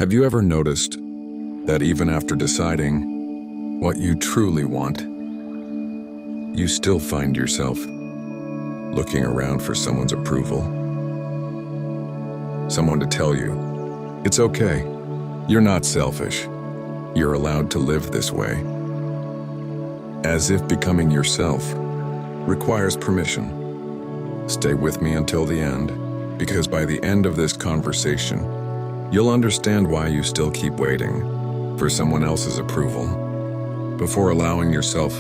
Have you ever noticed that even after deciding what you truly want, you still find yourself looking around for someone's approval? Someone to tell you, it's okay, you're not selfish, you're allowed to live this way. As if becoming yourself requires permission. Stay with me until the end, because by the end of this conversation, you'll understand why you still keep waiting for someone else's approval before allowing yourself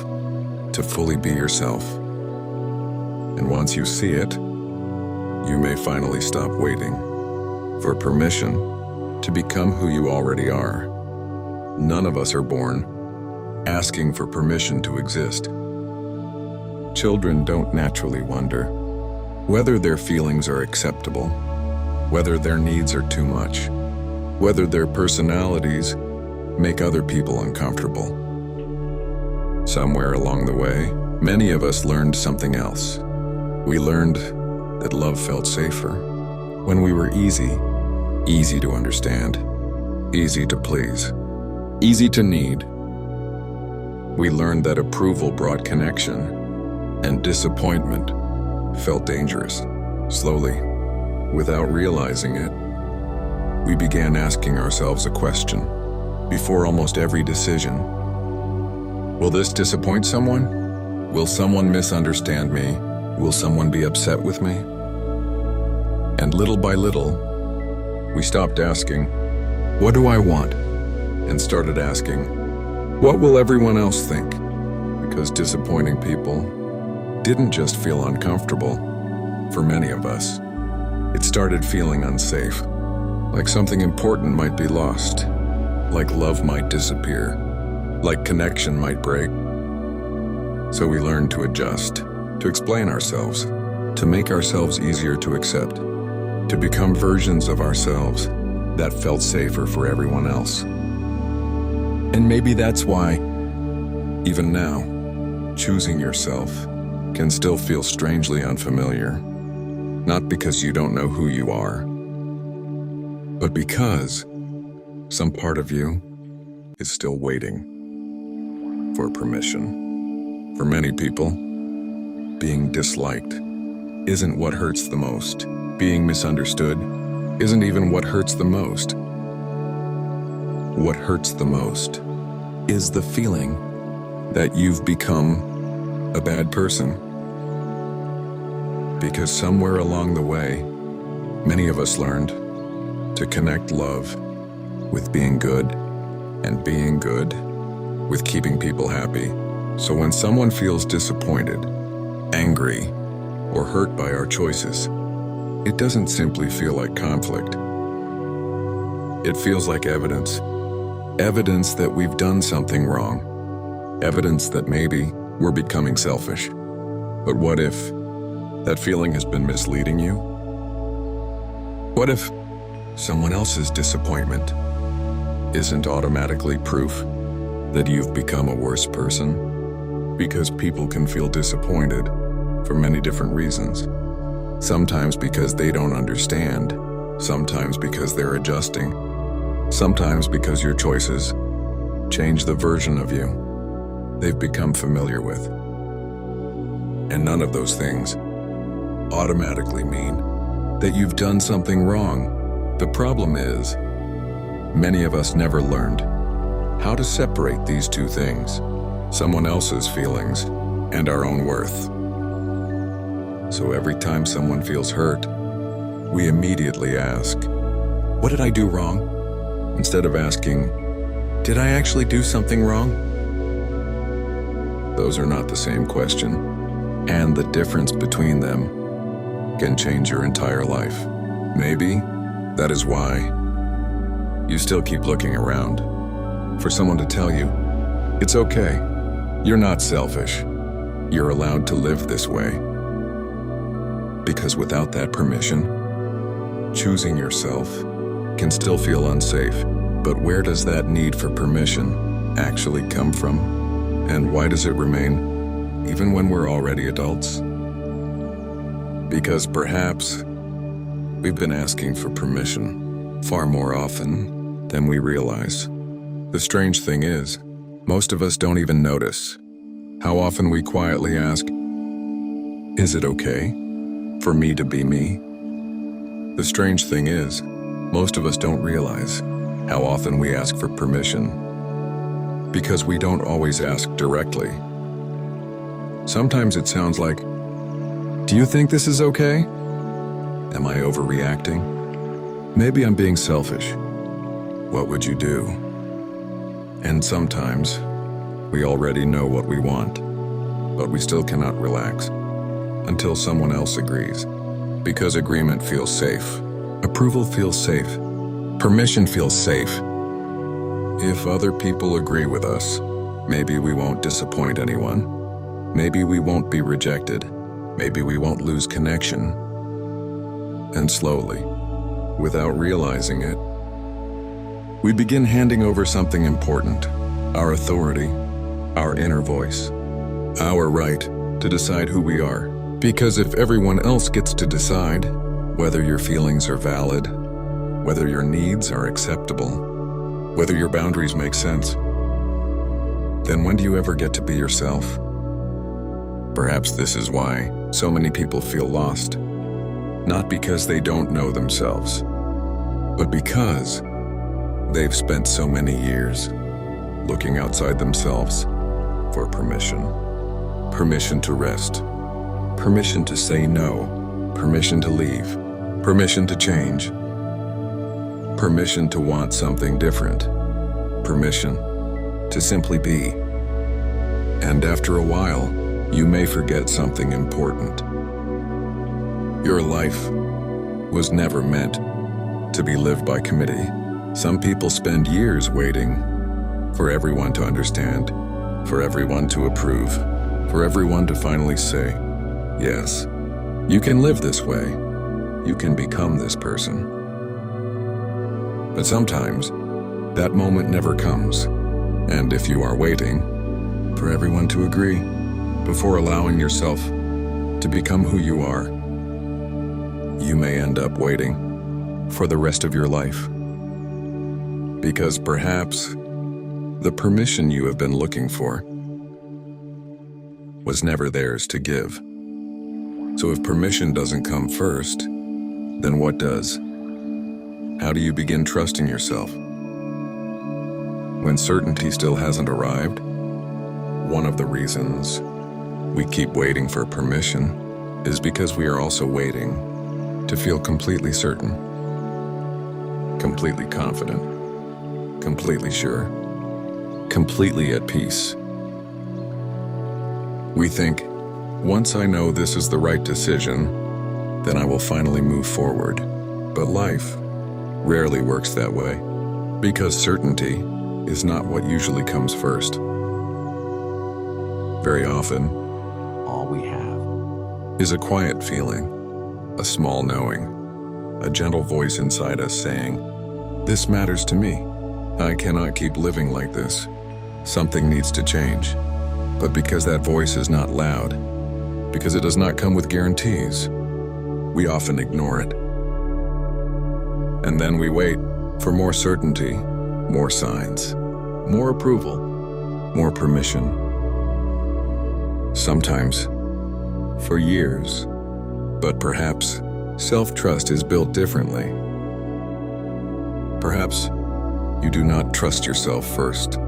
to fully be yourself. And once you see it, you may finally stop waiting for permission to become who you already are. None of us are born asking for permission to exist. Children don't naturally wonder whether their feelings are acceptable, whether their needs are too much, whether their personalities make other people uncomfortable. Somewhere along the way, many of us learned something else. We learned that love felt safer when we were easy to understand, easy to please, easy to need. We learned that approval brought connection, and disappointment felt dangerous. Slowly, without realizing it, we began asking ourselves a question before almost every decision. Will this disappoint someone? Will someone misunderstand me? Will someone be upset with me? And little by little, we stopped asking, what do I want? And started asking, what will everyone else think? Because disappointing people didn't just feel uncomfortable. For many of us, it started feeling unsafe, like something important might be lost, like love might disappear, like connection might break. So we learned to adjust, to explain ourselves, to make ourselves easier to accept, to become versions of ourselves that felt safer for everyone else. And maybe that's why, even now, choosing yourself can still feel strangely unfamiliar. Not because you don't know who you are, but because some part of you is still waiting for permission. For many people, being disliked isn't what hurts the most. Being misunderstood isn't even what hurts the most. What hurts the most is the feeling that you've become a bad person. Because somewhere along the way, many of us learned to connect love with being good, and being good with keeping people happy. So when someone feels disappointed, angry, or hurt by our choices, it doesn't simply feel like conflict. It feels like evidence. Evidence that we've done something wrong. Evidence that maybe we're becoming selfish. But what if that feeling has been misleading you? What if someone else's disappointment isn't automatically proof that you've become a worse person? Because people can feel disappointed for many different reasons. Sometimes because they don't understand, sometimes because they're adjusting, sometimes because your choices change the version of you they've become familiar with. And none of those things automatically mean that you've done something wrong. The problem is, many of us never learned how to separate these two things, someone else's feelings and our own worth. So every time someone feels hurt, we immediately ask, what did I do wrong? Instead of asking, did I actually do something wrong? Those are not the same question, and the difference between them can change your entire life. Maybe that is why you still keep looking around for someone to tell you, it's okay, you're not selfish, you're allowed to live this way. Because without that permission, choosing yourself can still feel unsafe. But where does that need for permission actually come from? And why does it remain even when we're already adults? Because perhaps we've been asking for permission far more often then we realize. The strange thing is, most of us don't even notice how often we quietly ask, "Is it okay for me to be me?" The strange thing is, most of us don't realize how often we ask for permission because we don't always ask directly. Sometimes it sounds like, "Do you think this is okay? Am I overreacting? Maybe I'm being selfish. What would you do?" And sometimes we already know what we want, but we still cannot relax until someone else agrees. Because agreement feels safe, approval feels safe, permission feels safe. If other people agree with us, maybe we won't disappoint anyone. Maybe we won't be rejected. Maybe we won't lose connection. And slowly, without realizing it, we begin handing over something important, our authority, our inner voice, our right to decide who we are. Because if everyone else gets to decide whether your feelings are valid, whether your needs are acceptable, whether your boundaries make sense, then when do you ever get to be yourself? Perhaps this is why so many people feel lost. Not because they don't know themselves, but because they've spent so many years looking outside themselves for permission. Permission to rest. Permission to say no. Permission to leave. Permission to change. Permission to want something different. Permission to simply be. And after a while, you may forget something important. Your life was never meant to be lived by committee. Some people spend years waiting for everyone to understand, for everyone to approve, for everyone to finally say, "Yes, you can live this way. You can become this person." But sometimes, that moment never comes. And if you are waiting for everyone to agree before allowing yourself to become who you are, you may end up waiting for the rest of your life. Because perhaps the permission you have been looking for was never theirs to give. So if permission doesn't come first, then what does? How do you begin trusting yourself? When certainty still hasn't arrived, one of the reasons we keep waiting for permission is because we are also waiting to feel completely certain, completely confident, completely sure, completely at peace. We think, once I know this is the right decision, then I will finally move forward. But life rarely works that way, because certainty is not what usually comes first. Very often, all we have is a quiet feeling, a small knowing, a gentle voice inside us saying, "This matters to me. I cannot keep living like this. Something needs to change." But because that voice is not loud, because it does not come with guarantees, we often ignore it. And then we wait for more certainty, more signs, more approval, more permission. Sometimes for years, but perhaps self-trust is built differently. Perhaps you do not trust yourself first,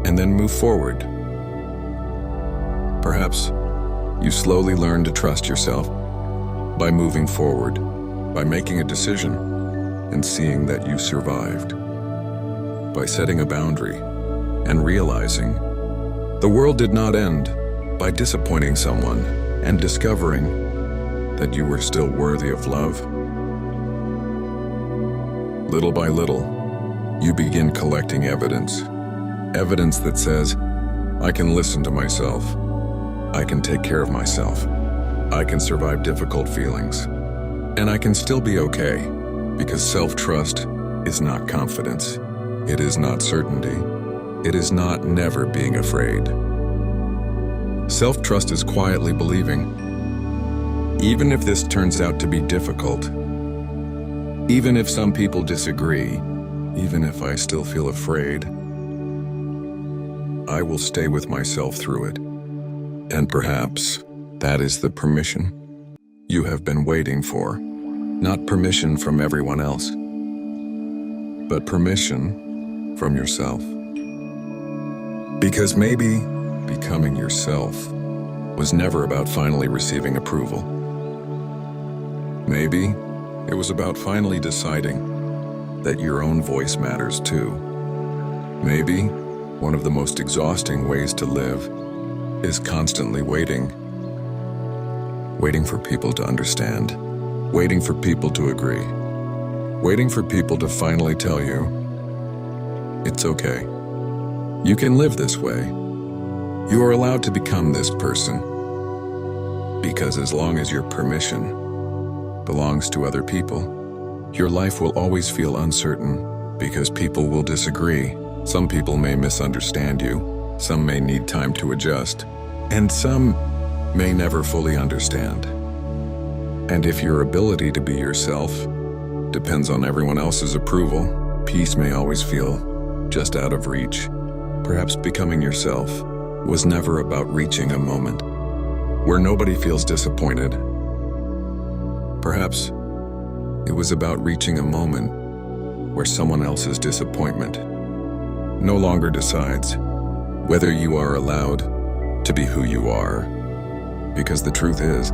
and then move forward. Perhaps you slowly learn to trust yourself by moving forward, by making a decision and seeing that you survived, by setting a boundary and realizing the world did not end, by disappointing someone and discovering that you were still worthy of love. Little by little, you begin collecting evidence that says, I can listen to myself, I can take care of myself, I can survive difficult feelings, and I can still be okay, because self-trust is not confidence, it is not certainty, it is not never being afraid. Self-trust is quietly believing, even if this turns out to be difficult, even if some people disagree, even if I still feel afraid, I will stay with myself through it. And perhaps that is the permission you have been waiting for. Not permission from everyone else, but permission from yourself. Because maybe becoming yourself was never about finally receiving approval. Maybe it was about finally deciding that your own voice matters too. Maybe one of the most exhausting ways to live is constantly waiting for people to understand, waiting for people to agree, waiting for people to finally tell you, it's okay. You can live this way. You are allowed to become this person. Because as long as your permission belongs to other people, your life will always feel uncertain because people will disagree. Some people may misunderstand you, some may need time to adjust, and some may never fully understand. And if your ability to be yourself depends on everyone else's approval, peace may always feel just out of reach. Perhaps becoming yourself was never about reaching a moment where nobody feels disappointed. Perhaps it was about reaching a moment where someone else's disappointment no longer decides whether you are allowed to be who you are. Because the truth is,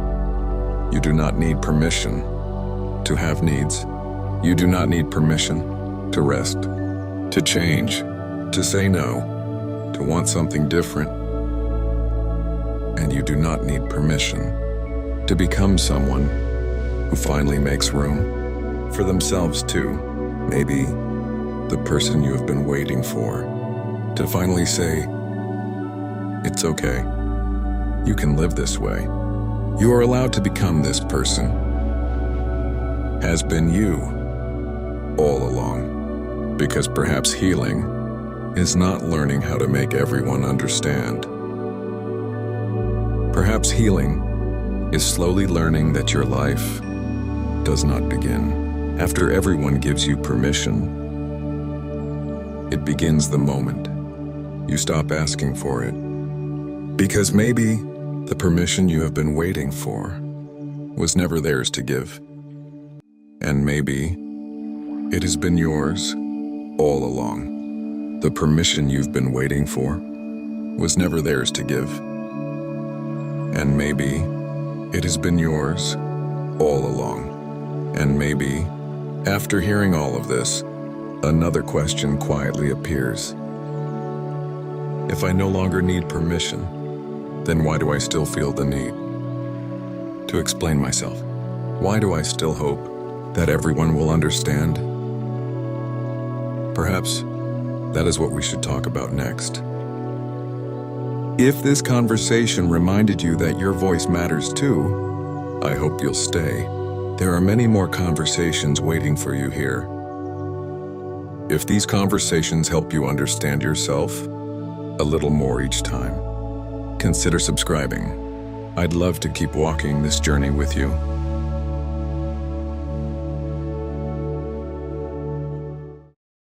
you do not need permission to have needs. You do not need permission to rest, to change, to say no, to want something different. And you do not need permission to become someone who finally makes room for themselves too. Maybe the person you have been waiting for to finally say, it's okay. You can live this way. You are allowed to become this person. Has been you all along. Because perhaps healing is not learning how to make everyone understand. Perhaps healing is slowly learning that your life does not begin after everyone gives you permission. It begins the moment you stop asking for it. Because maybe the permission you have been waiting for was never theirs to give. And maybe it has been yours all along. The permission you've been waiting for was never theirs to give. And maybe it has been yours all along. And maybe, after hearing all of this, another question quietly appears. If I no longer need permission, then why do I still feel the need to explain myself? Why do I still hope that everyone will understand? Perhaps that is what we should talk about next. If this conversation reminded you that your voice matters too, I hope you'll stay. There are many more conversations waiting for you here. If these conversations help you understand yourself a little more each time, consider subscribing. I'd love to keep walking this journey with you.